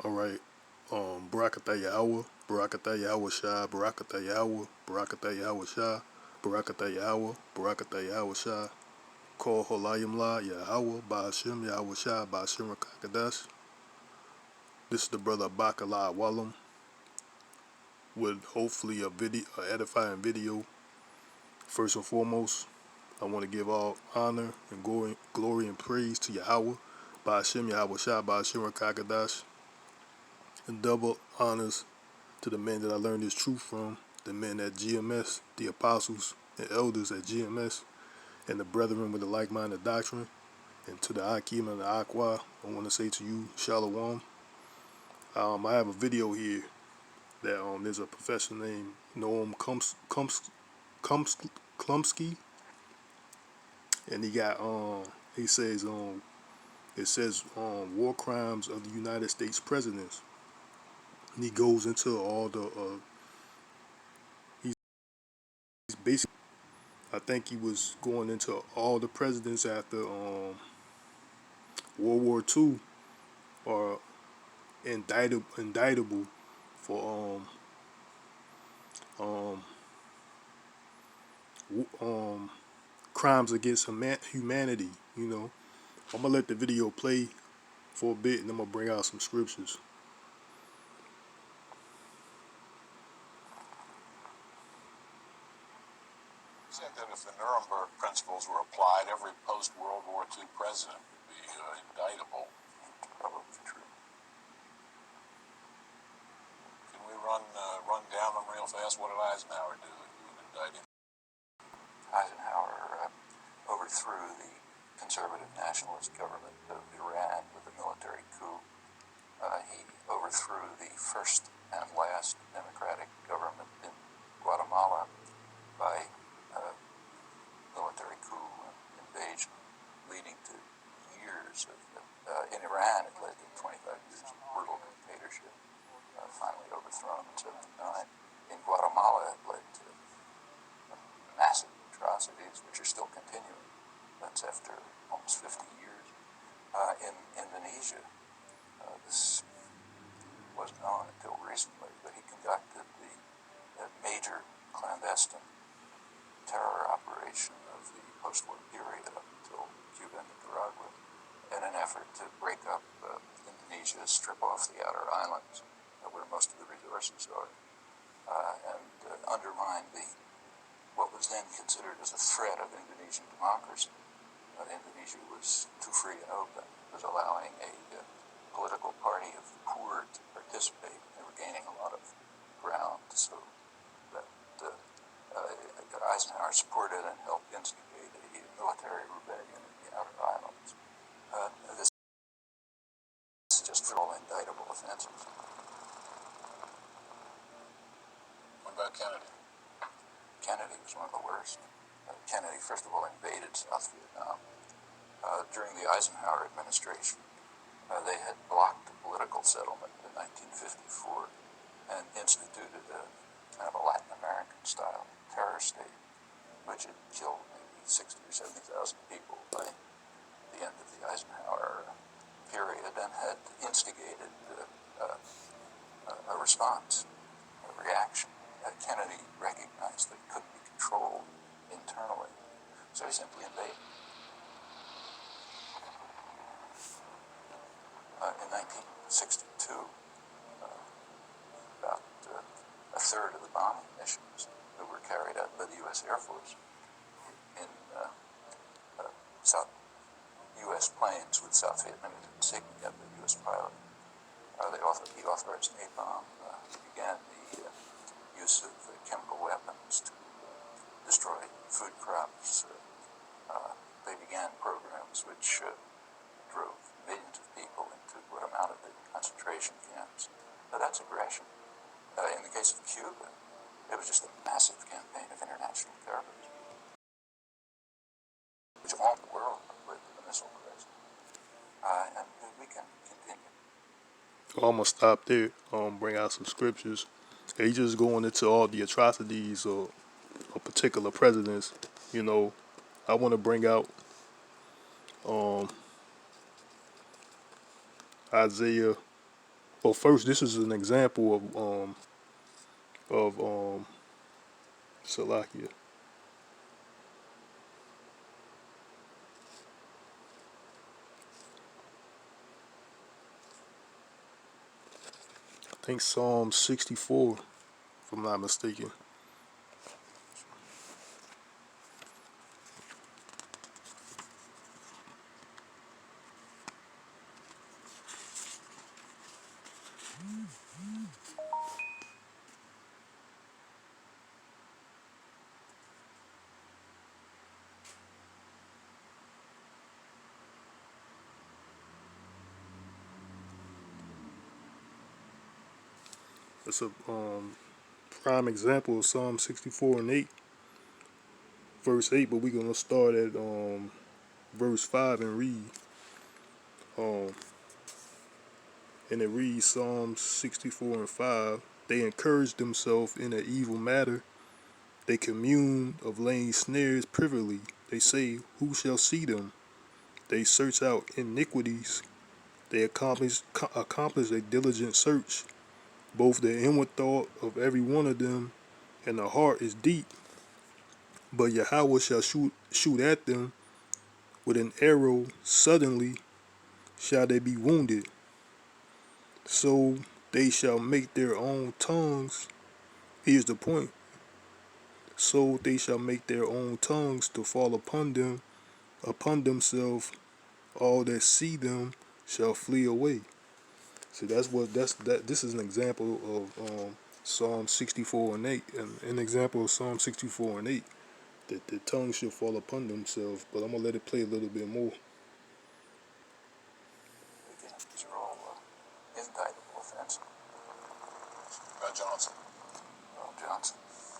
Alright, Barakatah Yahawah, Barakatah YAHAWAHSHI, Barakatah Yahawah, Barakatah YAHAWAHSHI, Barakatah Yahawah, Barakatah YAHAWAHSHI, Call Holayim La, Yahawah, Ba'ashem, YAHAWAHSHI, Ba'ashem Rakakadash. This is the brother Bakala Walam with hopefully a video, edifying video. First and foremost, I want to give all honor and glory and praise to Yahawah, Ba'ashem, YAHAWAHSHI, Ba'ashem Rakakadash, and double honors to the men that I learned this truth from, the men at GMS, the apostles and elders at GMS, and the brethren with the like-minded doctrine, and to the Akim and the Aqua, I want to say to you, Shalom. I have a video here that there's a professor named Noam Chomsky, and he got he says it says war crimes of the United States presidents, and he goes into all the he's basically, I think he was going into all the presidents after World War II are indictable for crimes against humanity. You know, I'm gonna let the video play for a bit, and I'm gonna bring out some scriptures. Said that if the Nuremberg principles were applied, every post-World War II president would be indictable. Probably true. Can we run down them real fast? What did Eisenhower do that you would indict him? Eisenhower overthrew the conservative nationalist government of Iran with a military coup. He overthrew the first and last democratic government in Guatemala by military coup and invasion, leading to years of, in Iran it led to 25 years of brutal dictatorship, finally overthrown in 79. In Guatemala it led to massive atrocities which are still continuing. That's after almost 50 years. In Indonesia, this wasn't known until recently, but he conducted the major clandestine terror operation of the post-war period up until Cuba and Nicaragua in an effort to break up Indonesia, strip off the outer islands where most of the resources are, and undermine what was then considered as a threat of Indonesian democracy. Indonesia was too free and open. It was allowing a political party of the poor to participate. They were gaining a lot of ground, so that Eisenhower supported and helped instigate a military rebellion in the outer islands. This is just for all indictable offenses. What about Kennedy? Kennedy was one of the worst. Kennedy, first of all, invaded South Vietnam. During the Eisenhower administration, they had blocked the political settlement in 1954 and instituted a kind of a Latin American-style terror state, which had killed maybe 60 or 70,000 people by the end of the Eisenhower period, and had instigated a response, a reaction. Kennedy recognized that it couldn't be controlled internally, so he simply invaded. In 1962, about a third of the bombing missions that were carried out by the U.S. Air Force in U.S. planes with South Vietnamese insignia of the U.S. pilot. He authorized napalm, began the use of chemical weapons to destroy food crops. They began programs which drove millions of people into what amounted to concentration camps. Now that's aggression. In the case of Cuba, it was just a massive campaign of international terrorism, which harmed the world with the missile crisis. And we can continue. I'm gonna stop there. Bring out some scriptures. He just going into all the atrocities of particular presidents. You know, I want to bring out Isaiah Well, first, this is an example of Salakia. I think Psalm 64, if I'm not mistaken. It's a prime example of Psalm 64 and 8, verse 8. But we're gonna start at verse 5 and read. Um, and it reads Psalm 64 and 5. They encourage themselves in an evil matter. They commune of laying snares privily. They say, "Who shall see them?" They search out iniquities. They accomplish a diligent search. Both the inward thought of every one of them and the heart is deep. But Yahweh shall shoot at them with an arrow. Suddenly shall they be wounded. So they shall make their own tongues. Here's the point. So they shall make their own tongues to fall upon themselves. All that see them shall flee away. See, that. This is an example of Psalm 64 and 8, and an example of Psalm 64 and 8. That the tongue shall fall upon themselves. But I'm gonna let it play a little bit more. Again, these are all indictable offenses. Johnson. Well, Johnson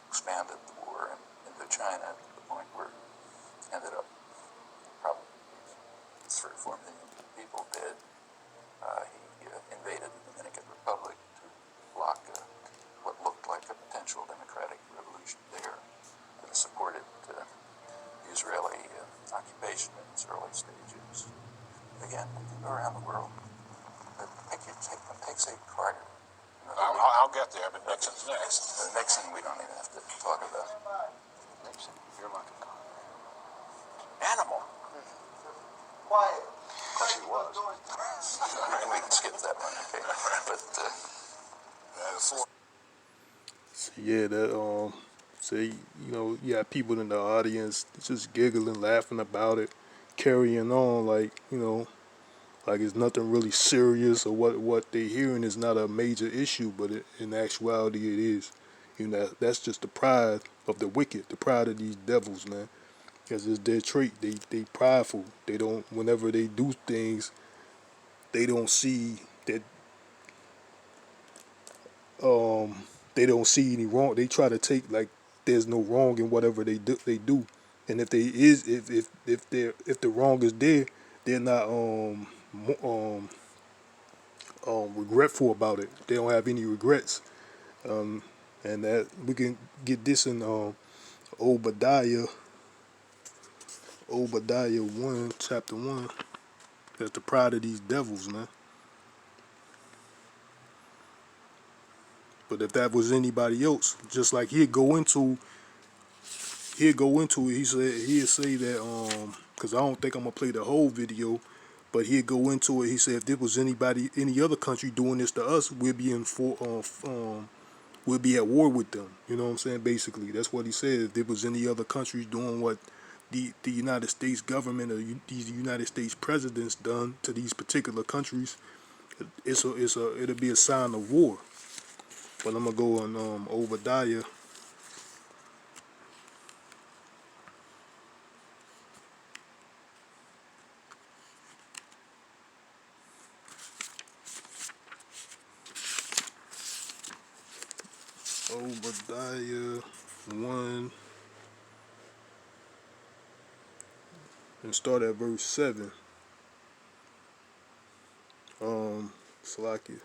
expanded the war into China to the point where it ended up probably 3 or 4 million people dead. He invaded the Dominican Republic to block what looked like a potential democratic revolution there, and supported Israeli occupation in its early stages. Again, we can go around the world, but take say Carter. I'll get there, but Nixon's next. Nixon, we don't even have to talk about. Nixon, you're like an animal. Quiet. Because he was. We can skip that one, okay? But So yeah, say, you got people in the audience just giggling, laughing about it, carrying on like it's nothing really serious, or what they're hearing is not a major issue, but in actuality it is. That's just the pride of the wicked, the pride of these devils, man. Because it's their trait. They prideful. They don't. Whenever they do things, they don't see that. They don't see any wrong. They try to take like there's no wrong in whatever they do. And if they is if the wrong is there, they're not regretful about it. They don't have any regrets. And that we can get this in Obadiah 1, chapter 1. That's the pride of these devils, man. But if that was anybody else, just like he'd go into it. He'd say that because I don't think I'm gonna play the whole video, but he'd go into it. He said if there was any other country doing this to us, we'll be at war with them. You know what I'm saying? Basically, that's what he said. If there was any other countries doing what the United States government or these United States presidents done to these particular countries, it'll be a sign of war. But I'm gonna go on Obadiah. Obadiah 1 and start at verse 7. Salakia.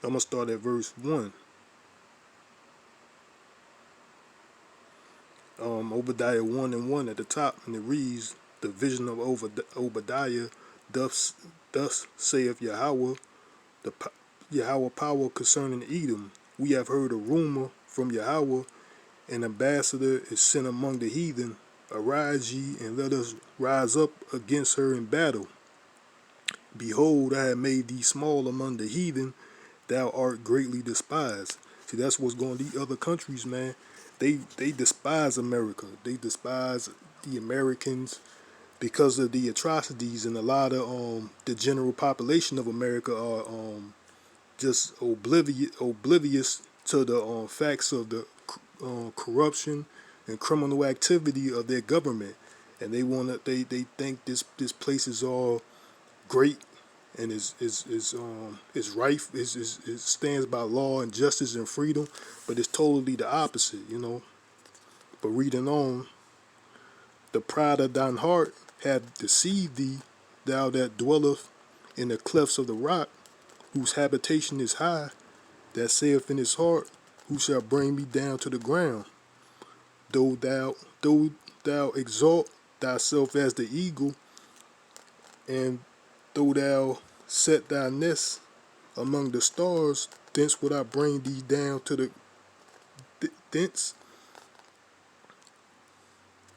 I'm gonna start at verse 1. Obadiah 1 and 1 at the top, and it reads, the vision of Obadiah Thus saith Yahawah, Yahawah power concerning Edom. We have heard a rumor from Yahawah, an ambassador is sent among the heathen. Arise ye, and let us rise up against her in battle. Behold, I have made thee small among the heathen, thou art greatly despised. See, that's what's going on. These other countries, man, they despise America. They despise the Americans because of the atrocities, and a lot of the general population of America are just oblivious to the facts of the corruption and criminal activity of their government, and they think this place is all great and is rife, is stands by law and justice and freedom, but it's totally the opposite, you know. But reading on, the pride of thine heart hath deceived thee, thou that dwelleth in the clefts of the rock, whose habitation is high, that saith in his heart, who shall bring me down to the ground? Though thou exalt thyself as the eagle, and though thou set thy nest among the stars, thence would I bring thee down to the thence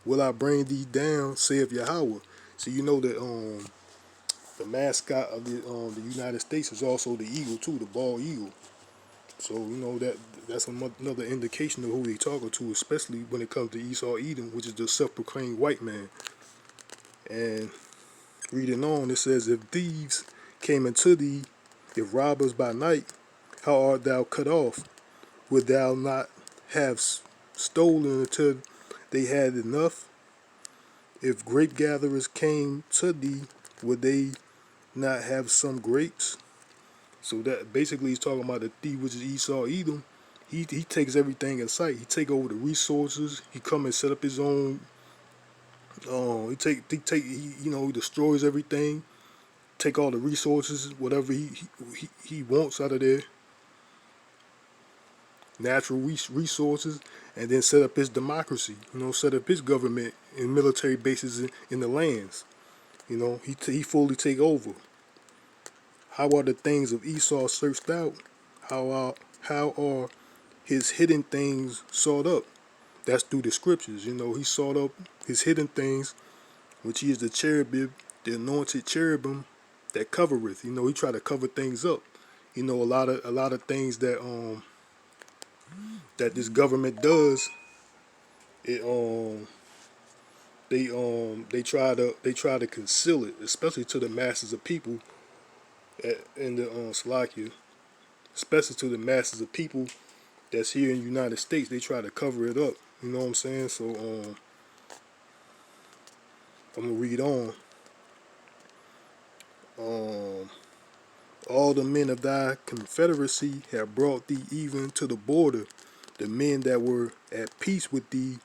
will I bring thee down, saith Yahawah. So you know that the mascot of the United States is also the eagle too, the bald eagle. So you know that's another indication of who they talking to, especially when it comes to Esau Edom, which is the self-proclaimed white man. And reading on, it says, if thieves came into thee, if robbers by night, how art thou cut off? Would thou not have stolen until they had enough? If grape gatherers came to thee, would they not have some grapes? So that basically he's talking about the thief, which is Esau Edom. He takes everything in sight. He take over the resources. He come and set up his own. He destroys everything. Take all the resources, whatever he wants out of there, natural resources, and then set up his democracy. You know, set up his government and military bases in the lands. You know, he fully take over. How are the things of Esau searched out? How are his hidden things sought up? That's through the scriptures. You know, he sought up his hidden things, which he is the cherubim, the anointed cherubim that covereth. You know, he try to cover things up. You know, a lot of things that this government does, it they try to conceal it, especially to the masses of people in the Slovakia, especially to the masses of people that's here in the United States. They try to cover it up. You know what I'm saying? So I'm gonna read on. Um, all the men of thy confederacy have brought thee even to the border. The men that were at peace with thee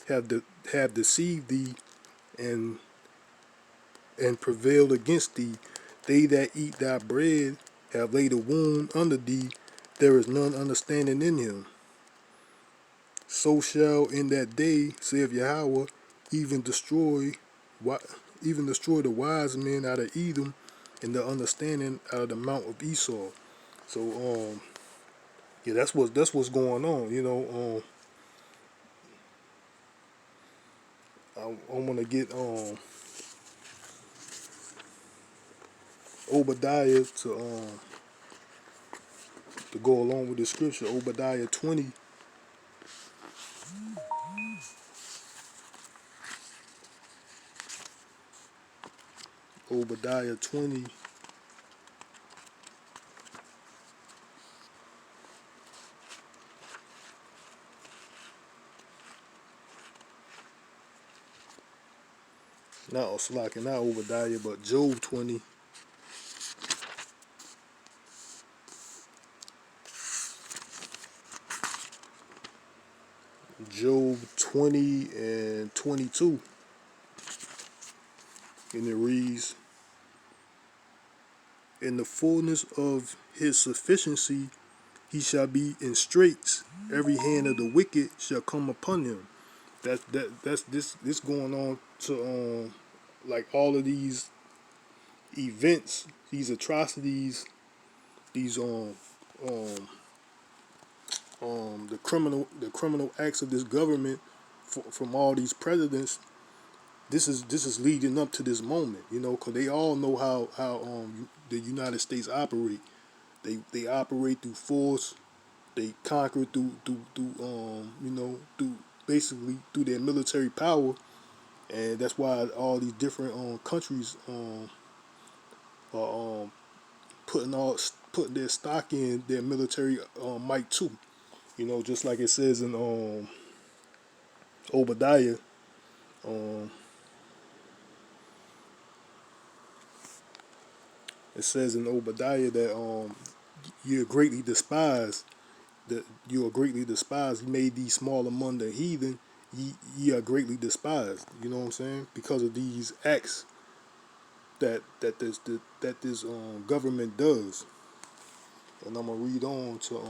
have deceived thee and prevailed against thee. They that eat thy bread have laid a wound under thee. There is none understanding in him. So shall in that day, saith Yahawah, even destroy, even destroy the wise men out of Edom, and the understanding out of the mount of Esau. So yeah, that's what's going on. You know, I want to get Obadiah to go along with the scripture. Obadiah 20. Obadiah 20. Not Oslaki, not Obadiah, but Job 20. Job 20 and 22. And it reads, in the fullness of his sufficiency he shall be in straits. Every hand of the wicked shall come upon him. That's this going on to like all of these events, these atrocities, these the criminal acts of this government from all these presidents. This is leading up to this moment, because they all know how the United States operate. They operate through force. They conquer through basically through their military power, and that's why all these different countries are putting their stock in their military might too. Just like it says in Obadiah. Um, it says in Obadiah that you're greatly despised. That you are greatly despised. He made these small among the heathen. Ye are greatly despised. You know what I'm saying? Because of these acts that this government does. And I'm gonna read on to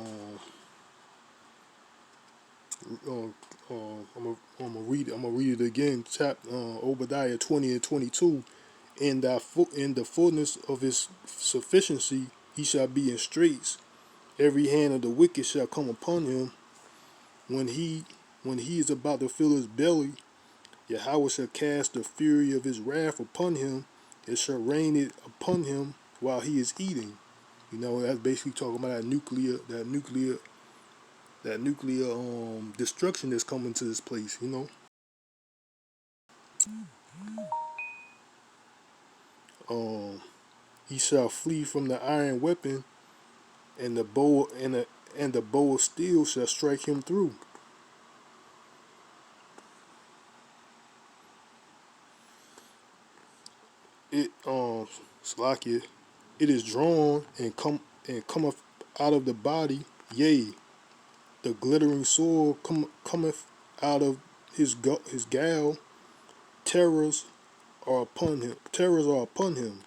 I'm gonna read it again. Obadiah 20 and 22. In the fullness of his sufficiency, he shall be in straits. Every hand of the wicked shall come upon him. When he when he is about to fill his belly, Yahweh shall cast the fury of his wrath upon him. It shall rain it upon him while he is eating. That's basically talking about that nuclear destruction that's coming to this place. Um, he shall flee from the iron weapon, and the bow of steel shall strike him through. It Slakia, it is drawn and cometh out of the body, yea, the glittering sword cometh out of his gall. Terrors are upon him. Terrors are upon him.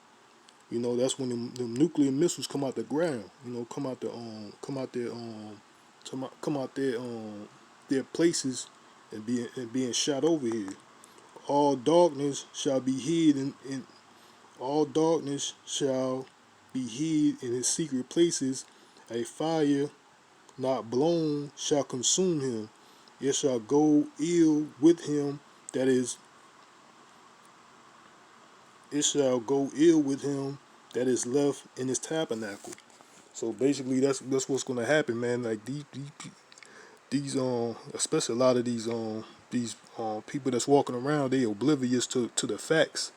That's when them nuclear missiles come out the ground. Come out their places and being shot over here. All darkness shall be hid in all darkness shall be hid in his secret places. A fire not blown shall consume him. It shall go ill with him that is it shall go ill with him that is left in his tabernacle. So basically that's what's gonna happen, man. Like these especially a lot of these people that's walking around, they oblivious to the facts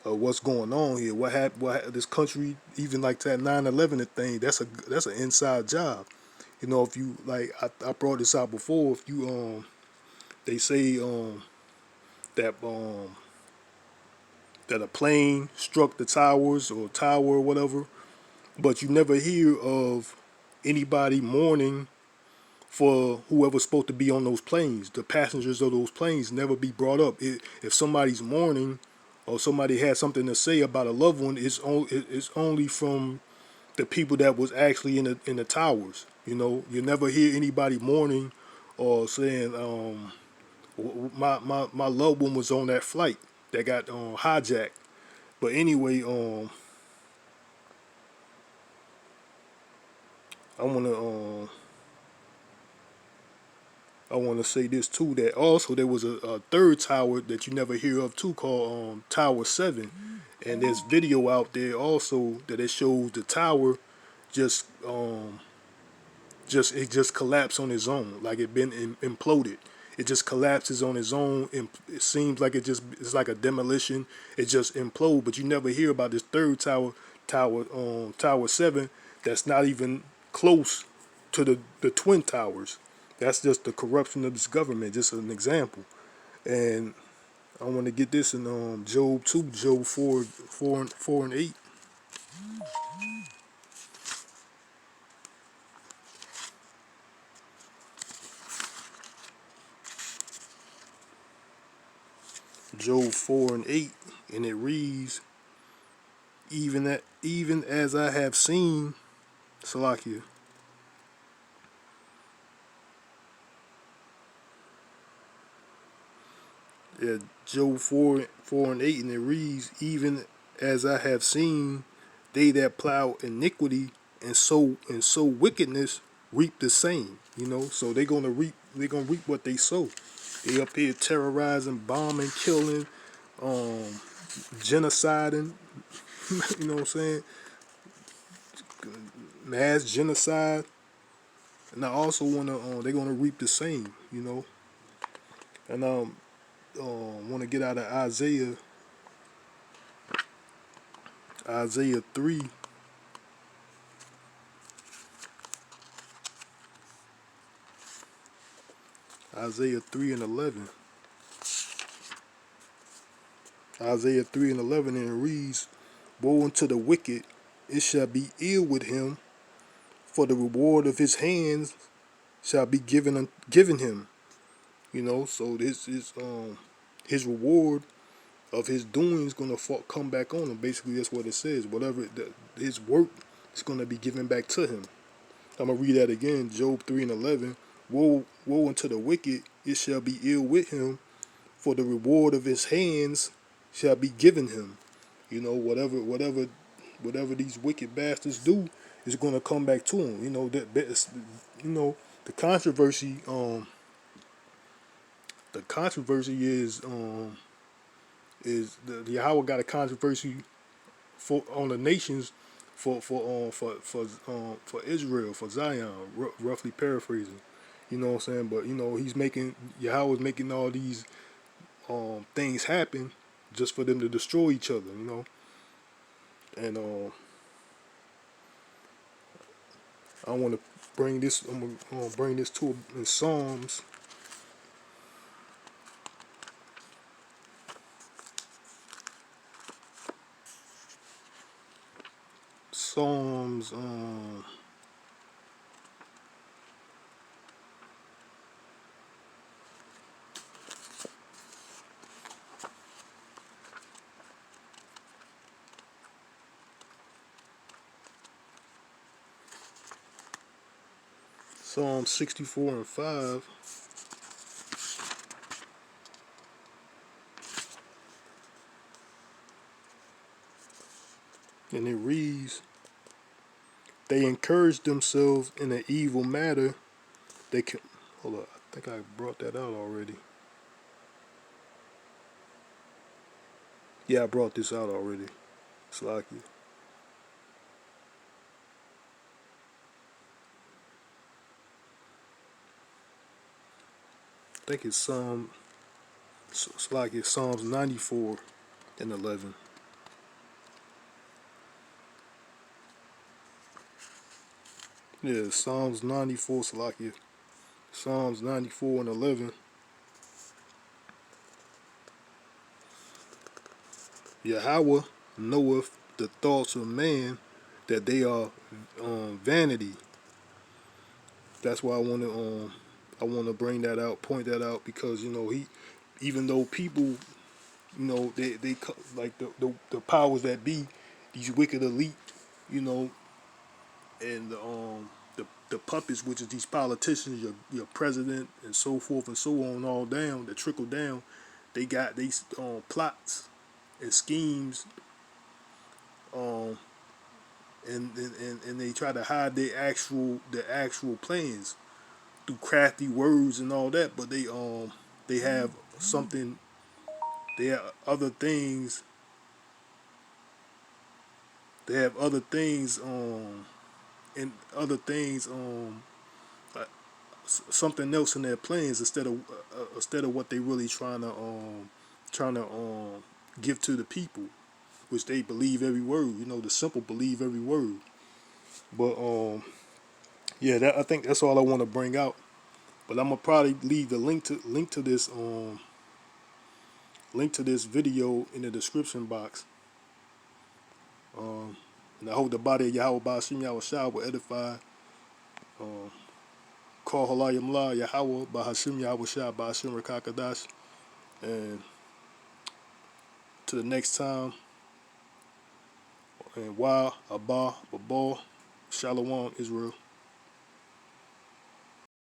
of what's going on here. What happened? This country, even like that 9/11 thing, that's an inside job. If you like, I brought this out before. If you they say that that a plane struck the towers or tower or whatever, but you never hear of anybody mourning for whoever's supposed to be on those planes. The passengers of those planes never be brought up. If somebody's mourning or somebody has something to say about a loved one, it's only from the people that was actually in the towers. You never hear anybody mourning or saying, my loved one was on that flight that got hijacked. But anyway, I wanna I wanna say this too, that also there was a third tower that you never hear of too, called Tower 7, and there's video out there also that it shows the tower just just collapsed on its own, like it been imploded. It just collapses on its own, and it seems like it's like a demolition. It just implode, but you never hear about this third tower, Tower 7, that's not even close to the twin towers. That's just the corruption of this government. Just an example, and I want to get this in Job 2, Job 4 and 8. Job 4 and 8, and it reads, even as I have seen, Salakia. Yeah, Job 4 and 8, and it reads, even as I have seen they that plow iniquity and sow wickedness reap the same. So they're gonna reap what they sow. They up here terrorizing, bombing, killing, genociding. You know what I'm saying? Mass genocide. And I also wanna they're gonna reap the same. And want to get out of Isaiah 3, Isaiah 3 and 11. Isaiah 3 and 11, and it reads, "Woe unto the wicked, it shall be ill with him, for the reward of his hands shall be given him." So this is his reward of his doing is gonna come back on him. Basically, that's what it says. Whatever his work is gonna be given back to him. I'm gonna read that again. Job 3 and 11. Woe unto the wicked, it shall be ill with him, for the reward of his hands shall be given him. Whatever these wicked bastards do is gonna come back to him. The controversy. The controversy is the Yahweh got a controversy on the nations for Israel, for Zion, roughly paraphrasing. You know what I'm saying? But he's making Yahweh's making all these things happen just for them to destroy each other. And I want to bring this. I'm gonna bring this to in Psalms. Psalm 64 and 5, and it reads, "They encourage themselves in an evil matter. They can." Hold up, I think I brought that out already. Yeah, I brought this out already. Slacky. I think it's Psalms 94 and 11. Yeah, Psalms 94, Salakia. Psalms 94 and 11. Yahweh knoweth the thoughts of man, that they are vanity. That's why I want to bring that out, point that out, because he, even though people, they like the powers that be, these wicked elite, you know, and the puppets, which is these politicians, your president, and so forth and so on, all down, that trickle down, they got these plots and schemes, um, and they try to hide their actual plans through crafty words and all that, but they have something, they have other things, they have other things and other things uh, something else in their plans instead of what they really trying to give to the people, which they believe every word. The simple believe every word. But yeah, I think that's all I want to bring out. But I'm gonna probably leave the link to this video in the description box. And I hope the body of Yahweh Ba'ashim Yahawashi will edify. Call Halayim La Yahweh Ba'ashim Yahawashi Ba'ashim Rakakadash. And to the next time, and Abba, Babal, Shalom, Israel.